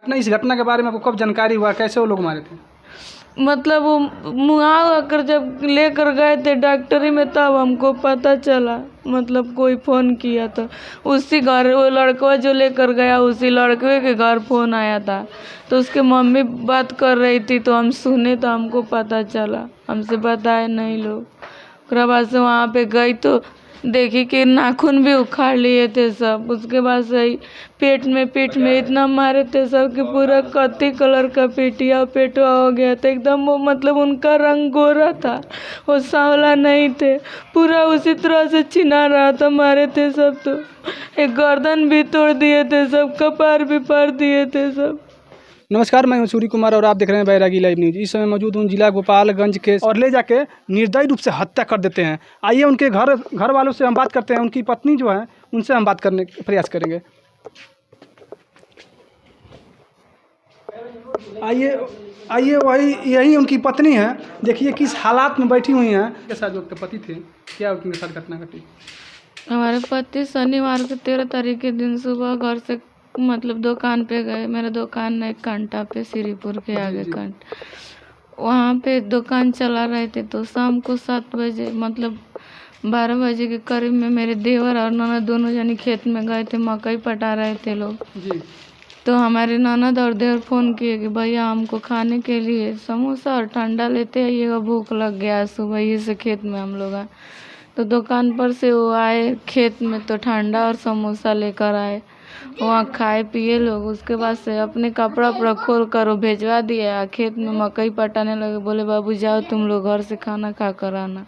इस घटना के बारे में आपको कब जानकारी हुआ, कैसे वो लोग मारे थे? मतलब वो मुआ कर जब लेकर गए थे डॉक्टरी में तब हमको पता चला। मतलब कोई फ़ोन किया तो उसी घर वो लड़का जो लेकर गया उसी लड़के के घर फ़ोन आया था, तो उसके मम्मी बात कर रही थी तो हम सुने तो हमको पता चला, हमसे बताए नहीं लोग। उसके बाद से वहाँ पे गई तो देखी कि नाखून भी उखाड़ लिए थे सब। उसके बाद से पीठ में इतना मारे थे सब कि पूरा कत्ती कलर का पेटवा हो गया था एकदम। वो मतलब उनका रंग गोरा था, वो सांवला नहीं थे, पूरा उसी तरह से चिन्हा रहा था। मारे थे सब, तो एक गर्दन भी तोड़ दिए थे सब, कपार भी फाड़ दिए थे सब। नमस्कार, मैं सूर्य कुमार और आप देख रहे हैं बैरागी लाइव न्यूज। इस समय मौजूद हूँ जिला गोपालगंज के, और ले जाके निर्दयी रूप से हत्या कर देते हैं। आइए उनके घर वालों से हम बात करते हैं, उनकी पत्नी जो है उनसे हम बात करने का प्रयास करेंगे। आइए यही उनकी पत्नी है। देखिए किस हालात में बैठी हुई हैं। के साथ जो पति थे, क्या उनके साथ घटना घटी? हमारे पति शनिवार को 13 तारीख के दिन सुबह घर से मतलब दुकान पे गए। मेरा दुकान है कांटा पे, श्रीपुर के आगे कांटा, वहाँ पे दुकान चला रहे थे। तो शाम को 7 बजे मतलब 12 बजे के करीब में मेरे देवर और ननद दोनों जनी खेत में गए थे, मकई पटा रहे थे लोग जी। तो हमारे ननद और देवर फ़ोन किए कि भैया हमको खाने के लिए समोसा और ठंडा लेते आइएगा, भूख लग गया सुबह ही से खेत में हम लोग आए। तो दुकान पर से वो आए खेत में तो ठंडा और समोसा लेकर आए, वहाँ खाए पिए लोग। उसके बाद से अपने कपड़ा उपड़ा खोल कर वो भेजवा दिया, खेत में मकई पटाने लगे। बोले बाबू जाओ तुम लोग घर से खाना खा कर आना।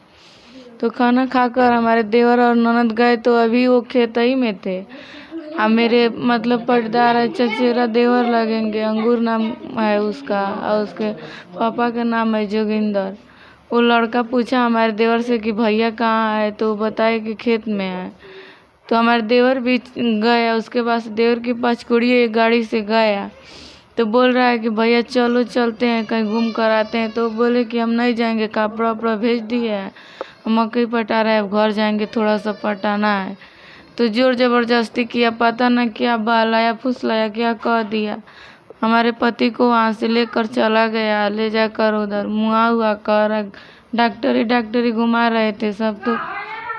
तो खाना खाकर हमारे देवर और ननद गए तो अभी वो खेत ही में थे। अब मेरे मतलब पटदार है, चचेरा देवर लगेंगे, अंगूर नाम है उसका, और उसके पापा का नाम है जोगिंदर। वो लड़का पूछा हमारे देवर से कि भैया कहाँ है, तो बताए कि खेत में है। तो हमारे देवर भी गया, उसके पास देवर की पचकुड़ी एक गाड़ी से गया तो बोल रहा है कि भैया चलो चलते हैं कहीं घूम कर आते हैं। तो बोले कि हम नहीं जाएंगे, कपड़ा उपड़ा भेज दिए है, मकई पटा रहे हैं, घर जाएंगे थोड़ा सा पटाना है। तो जोर ज़बरदस्ती किया, पता न क्या बहलाया फुसलाया क्या कह दिया। हमारे पति को वहाँ से लेकर चला गया, ले जाकर उधर मुआ हुआ कर डॉक्टरी घुमा रहे थे सब। तो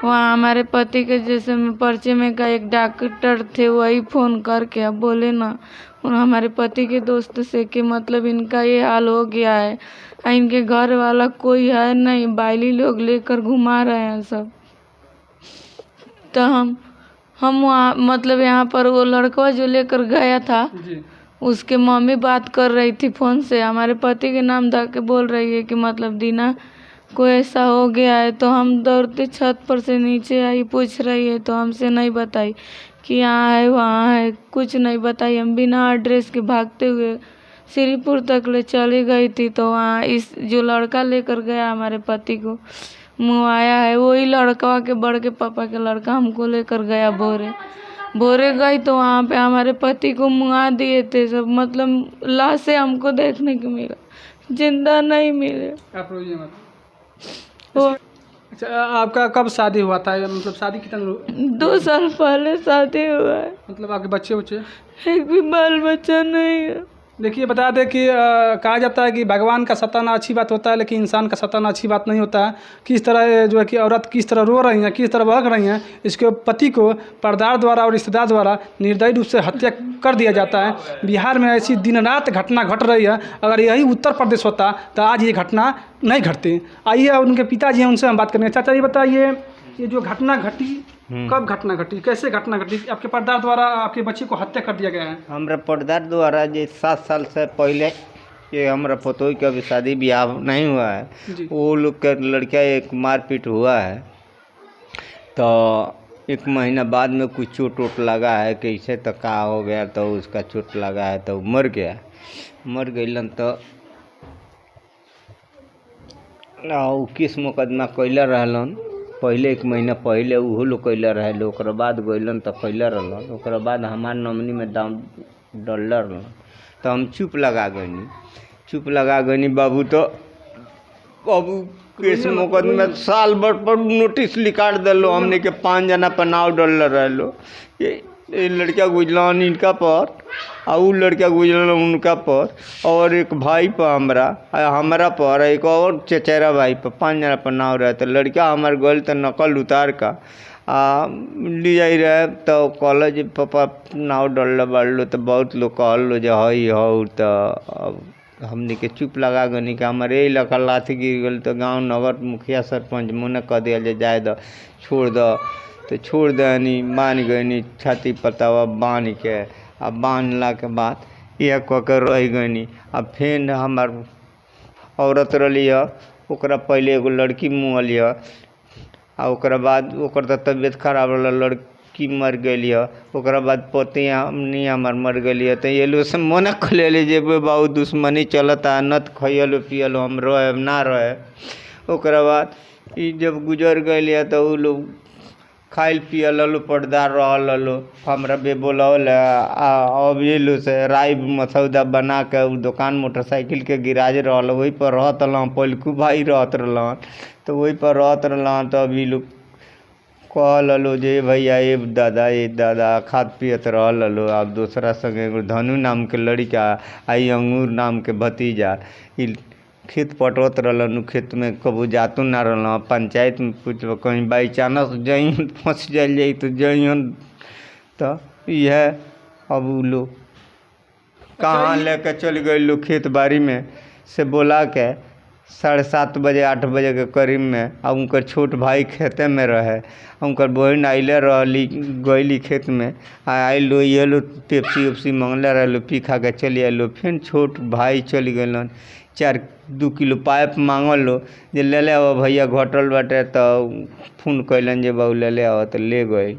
वहाँ हमारे पति के जैसे में परिचय में का एक डॉक्टर थे, वही फ़ोन करके अब बोले ना हमारे पति के दोस्त से कि मतलब इनका ये हाल हो गया है, इनके घर वाला कोई है नहीं, बाइली लोग लेकर घुमा रहे हैं सब। तो हम वहाँ मतलब यहाँ पर वो लड़का जो लेकर गया था जी। उसके मम्मी बात कर रही थी फ़ोन से, हमारे पति के नाम धा के बोल रही है कि मतलब दीना को ऐसा हो गया है। तो हम दौड़ते छत पर से नीचे आई, पूछ रही है तो हमसे नहीं बताई कि यहाँ है वहाँ है, कुछ नहीं बताई। हम बिना एड्रेस के भागते हुए श्रीपुर तक ले चली गई थी। तो वहाँ इस जो लड़का लेकर गया हमारे पति को मुआया है, वही लड़का के बड़ के पापा के लड़का हमको लेकर गया भोरे गई तो वहाँ पे हमारे पति को मुआ दिए थे सब। मतलब लाशें हमको देखने को मिला, जिंदा नहीं मिले। आप रोइए मत। अच्छा, आपका कब शादी हुआ था? मतलब शादी कितना 2 साल पहले शादी हुआ है। मतलब आपके बच्चे एक भी बाल बच्चा नहीं है। देखिए बता दें कि कहा जाता है कि भगवान का सताना अच्छी बात होता है, लेकिन इंसान का सताना अच्छी बात नहीं होता है। किस तरह जो है कि औरत किस तरह रो रही हैं, किस तरह बहक रही हैं, इसके पति को पर्दार द्वारा और रिश्तेदार द्वारा निर्दयी रूप से हत्या कर दिया जाता है। बिहार में ऐसी दिन रात घटना घट रही है। अगर यही उत्तर प्रदेश होता तो आज ये घटना नहीं घटती। आइए उनके पिताजी हैं, उनसे हम बात करेंगे। चाचा ये बताइए, ये जो घटना घटी कब घटना घटी, कैसे घटना घटी? आपके पर्दार द्वारा आपके बच्चे को हत्या कर दिया गया है। हमारा पर्दार द्वारा जो 7 साल से पहले ये हमारा पतोई का भी शादी ब्याह नहीं हुआ है, वो लोग का लड़का एक मारपीट हुआ है। तो 1 महीना बाद में कुछ चोट लगा है, कैसे तो का हो गया, तो उसका चोट लगा है तो मर गया। मर गईलन तो किस मुकदमा कैले रहलन पहले 1 महीना पहले उहो लोग कैले रहे। ओकरा बाद गइलन तो कैले रहलन। ओकरा बाद हमार नॉमिनी में दाम डल रहलन तो हम चुप लगा गनी बाबू। तो बाबू केस मुकदमा साल भर पर नोटिस निकाल दिलो, हमने के 5 जना पर नाव डल रहे। ये ये लड़का गुजलन इनका पर और उ लड़का गुजलन उनका पर और एक भाई पर हमारा पर एक और चचेरा भाई पर 5 जना पर नाव रहे। तो लड़का हमारे गल तो नकल उतार का ले जा रहे। तो कहल जे पापा नाव डल बाड़लो। तो बहुत लोग कहल जो हई हो। तो अब हमने के चुप लगा गनी कि हमारे इलाका लाठी गिर गल। तो गांव नगर मुखिया सरपंच मुने कह दिया जे जाए दो छोड़ दो। तो छोड़ दनी मान गनी छाती पतावा बांध के। अब बांधला के बाद यह कह के रह गनी। अब फिर हमार औरत रही ओकरा पहले एगो लड़की मुँहल आ ओकरा बाद ओकर तो तबीयत खराब रहा लड़की मर गई। ओकरा बाद पति हमनी हमार मर गई। तो ये लोग से मना कर ले जे बाबू दुश्मनी चलता नत खइलो पियलो हम रहे ना रहे। ओकरा बाद ई जब गुजर गई तो उ लोग खाइल पियल लो पर्दार रहल हमरा बे बोलौल। अब ये लो से राय मसौदा बना के उ दुकान मोटरसाइकिल के गिराज रहल वही पर रहत रह पलकू भाई रहत रह। तो वही पर रहत रह। तो अभी लोग कहल जे भैया ये दादा खाद पियत रहल। अब दूसरा संगे एगो धनु नाम के लड़का आई अंगूर नाम के भतीजा खेत पटवत रहलन। खेत में कबू जातू ना रहल। पंचायत में पूछ कहीं बाई चांस जइन फंस जाइए तो जइन। तो यह अब उ लोग कहाँ लेके चल गए लोग खेत बाड़ी में से बोला के 7:30 बजे 8 बजे के करीब में। अब उनकर छोट भाई खेते में रहे। उनकर बहन आइले रहली गईली खेत में आइल ये लो पेप्सी उप्सी मंगले रहे पी खा के चली आइलो। फिर छोट भाई चल गलन 2 किलो पाइप मांगल लो जे ले आओ भैया घटल बाटे। तो फोन कैलन जे बाबू ले आओ तो ले गए।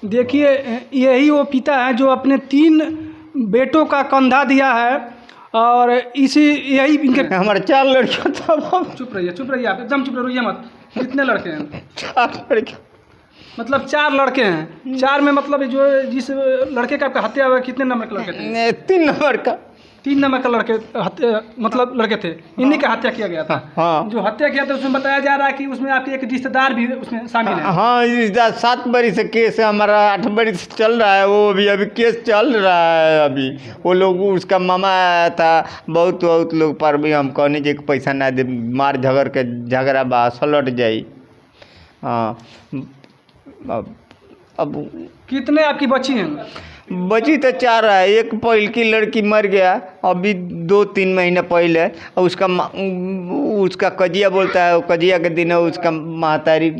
देखिए यही वो पिता है जो अपने 3 बेटों का कंधा दिया है और इसी यही इनके हमारे 4 लड़कियों था। चुप रहिए आप एकदम चुप रहिए मत। कितने लड़के हैं? 4 लड़के मतलब 4 लड़के हैं। 4 में मतलब जो जिस लड़के का आपका हत्या हुआ कितने नंबर के लड़के थे? 3 नंबर का 3 नंबर का लड़के मतलब लड़के थे। इन्हीं का हत्या किया गया था। हाँ। जो हत्या किया था उसमें बताया जा रहा है कि उसमें आपके एक रिश्तेदार भी उसमें शामिल है। हाँ रिश्तेदार 7 बरी से केस है हमारा 8 बरी से चल रहा है। वो अभी केस चल रहा है। अभी वो लोग उसका मामा आया था बहुत लोग पर भी हम कहने जे पैसा ना दे मार झगड़ा बा सलट जाई। हाँ अब कितने आपकी बच्ची हैं? बची तो 4 है। एक पहल की लड़की मर गया अभी 2-3 महीने पहले। और उसका कजिया बोलता है। कजिया के दिन उसका महतारी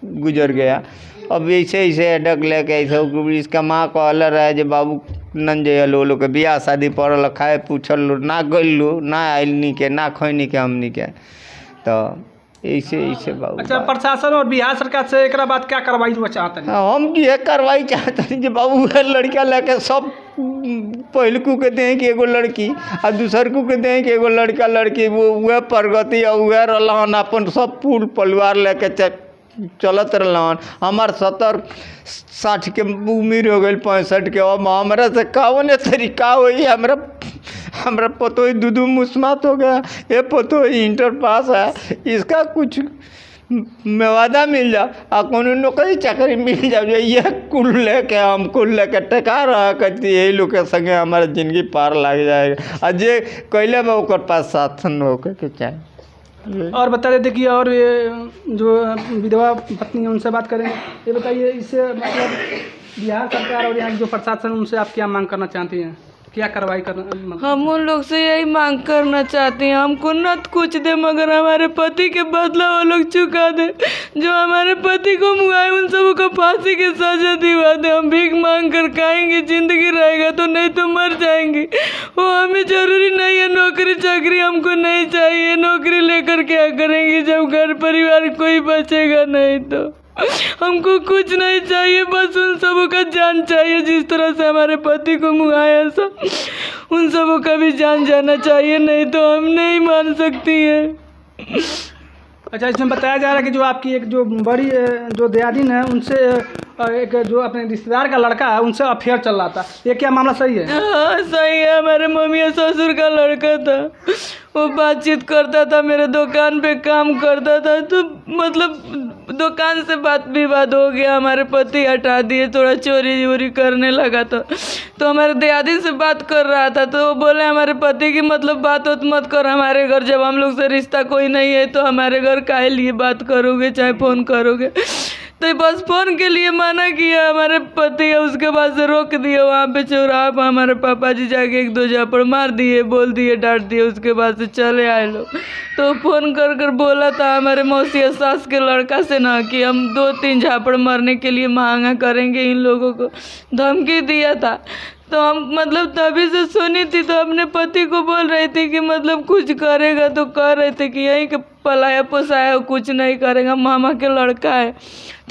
गुजर गया। अब ऐसे अडक लेके ऐसे इसका माँ कहल रहा जे बाबू नन जल वो लोग के बियाह शादी पड़ल खाए पूछल ना गल ना आयल के ना खैनी के हमनी के। तो ऐसे बाबू। अच्छा प्रशासन और बिहार सरकार से एक बाद क्या कार्रवाई हुआ चाहते हैं? हम ये कार्रवाई चाहते हैं कि बाबू लड़का लेके सब पहलकू के दें कि एगो लड़की और दूसरकू के दें कि एगो लड़का लड़की वह प्रगति और वह रहन अपन सब पूल परिवार लेके चलत रहन। हमार 70-60 के उम्र हो गई 65 के। अब हमारा से कौन तरीका हुई हमरा पतोही 2 मुस्मात हो गया। ये पतोही इंटर पास है इसका कुछ मेवादा मिल जा आ कोनो नौकरी चाकरी मिल जाओ। ये कुल लेके टका रहा कहती यही लोग के संगे हमारा जिंदगी पार लग जाएगा। और जे कैले में ओकर पास साधन होकर के चाहे। और बता देते कि और ये जो विधवा पत्नी है उनसे बात करेंगे। ये बताइए इससे मतलब बिहार सरकार और यहाँ जो प्रशासन उनसे आप क्या मांग करना चाहती हैं? क्या कार्रवाई करना? हम उन लोग से यही मांग करना चाहते हैं हमको न कुछ दे मगर हमारे पति के बदला वो लोग चुका दे। जो हमारे पति को मुआए उन सबों को फांसी की सजा दिवा दे। हम भीख मांग कर खाएंगे जिंदगी रहेगा तो नहीं तो मर जाएंगे। वो हमें जरूरी नहीं है नौकरी चाकरी हमको नहीं चाहिए। नौकरी लेकर क्या करेंगे जब घर परिवार कोई बचेगा नहीं? तो हमको कुछ नहीं चाहिए बस उन सबों का जान चाहिए। जिस तरह से हमारे पति को मुआया सब उन सबों का भी जान जाना चाहिए नहीं तो हम नहीं मान सकती है। अच्छा इसमें बताया जा रहा है कि जो आपकी एक जो बड़ी जो दयादीन है उनसे एक जो अपने रिश्तेदार का लड़का है उनसे अफेयर चल रहा था। ये क्या मामला सही है? हाँ सही है। हमारे मम्मी और ससुर का लड़का था वो बातचीत करता था, मेरे दुकान पे काम करता था, तो मतलब दुकान से बात विवाद हो गया, हमारे पति हटा दिए, थोड़ा चोरी वोरी करने लगा। तो हमारे दियादी से बात कर रहा था, तो वो बोले हमारे पति की मतलब बात मत कर हमारे घर, जब हम लोग से रिश्ता कोई नहीं है तो हमारे घर काहे लिए बात करोगे, चाहे फ़ोन करोगे। तो बस फ़ोन के लिए मना किया हमारे पति है, उसके बाद से रोक दिए वहाँ पे चौराहा पर। हमारे पापा जी जाके एक दो झापड़ मार दिए, बोल दिए, डांट दिए, उसके बाद से चले आए लोग। तो फ़ोन कर बोला था हमारे मौसी सास के लड़का से ना कि हम 2-3 झापड़ मारने के लिए महंगा करेंगे, इन लोगों को धमकी दिया था। तो हम मतलब तभी से सुनी थी, तो अपने पति को बोल रही थी कि मतलब कुछ करेगा तो कह रहे थे कि यहीं के पलाया पोसाया कुछ नहीं करेगा, मामा के लड़का है,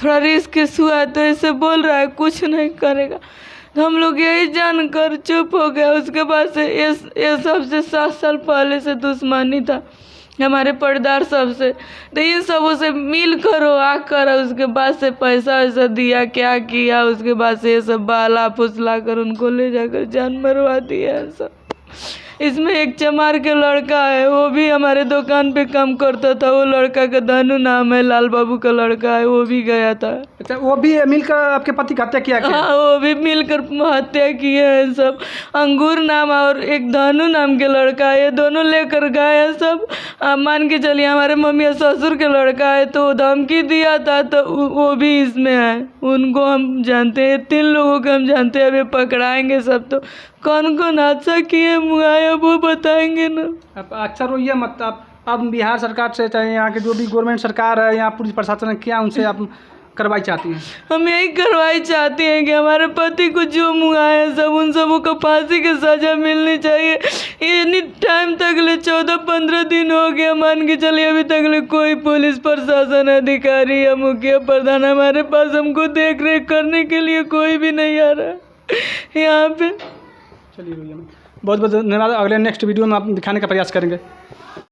थोड़ा रिस्क हुआ है तो ऐसे बोल रहा है, कुछ नहीं करेगा। तो हम लोग यही जानकर चुप हो गया। उसके बाद से ये सबसे 7 साल पहले से दुश्मनी था हमारे पर्दार सबसे, तो इन सबों से मिल करो आकर, उसके बाद से पैसा वैसा दिया, क्या किया, उसके बाद से ये सब बाला फुसला कर उनको ले जाकर जान मरवा दिया है सब। इसमें एक चमार के लड़का है, वो भी हमारे दुकान पे काम करता था, वो लड़का का धनु नाम है, लाल बाबू का लड़का है, वो भी गया था। अच्छा, वो भी मिलकर आपके पति की हत्या किया क्या? हाँ, वो भी मिलकर हत्या किए हैं सब। अंगूर नाम और एक धनु नाम के लड़का है, ये दोनों लेकर गए हैं सब। मान के चलिए हमारे मम्मी और ससुर के लड़का है, तो धमकी दिया था, तो वो भी इसमें है। उनको हम जानते हैं, 3 लोगों को हम जानते हैं, अभी पकड़ाएंगे सब। तो कौन कौन हादसा किए मुआया वो बताएंगे ना। अब अक्सर वो ये मत आप बिहार सरकार से, चाहे यहाँ के जो भी गवर्नमेंट सरकार है, यहाँ पुलिस प्रशासन है, क्या उनसे आप कार्रवाई चाहती हैं? हम यही कार्रवाई चाहते हैं कि हमारे पति को जो मुआया सब, उन सबों को फांसी की सजा मिलनी चाहिए। इतनी टाइम तक ले 14-15 दिन हो गया, मान के चलिए अभी तक ले कोई पुलिस प्रशासन अधिकारी या मुखिया प्रधान हमारे पास हमको देख रेख करने के लिए कोई भी नहीं आ रहा यहाँ पे। चलिए भैया, बहुत बहुत धन्यवाद। अगले नेक्स्ट वीडियो में आप दिखाने का प्रयास करेंगे।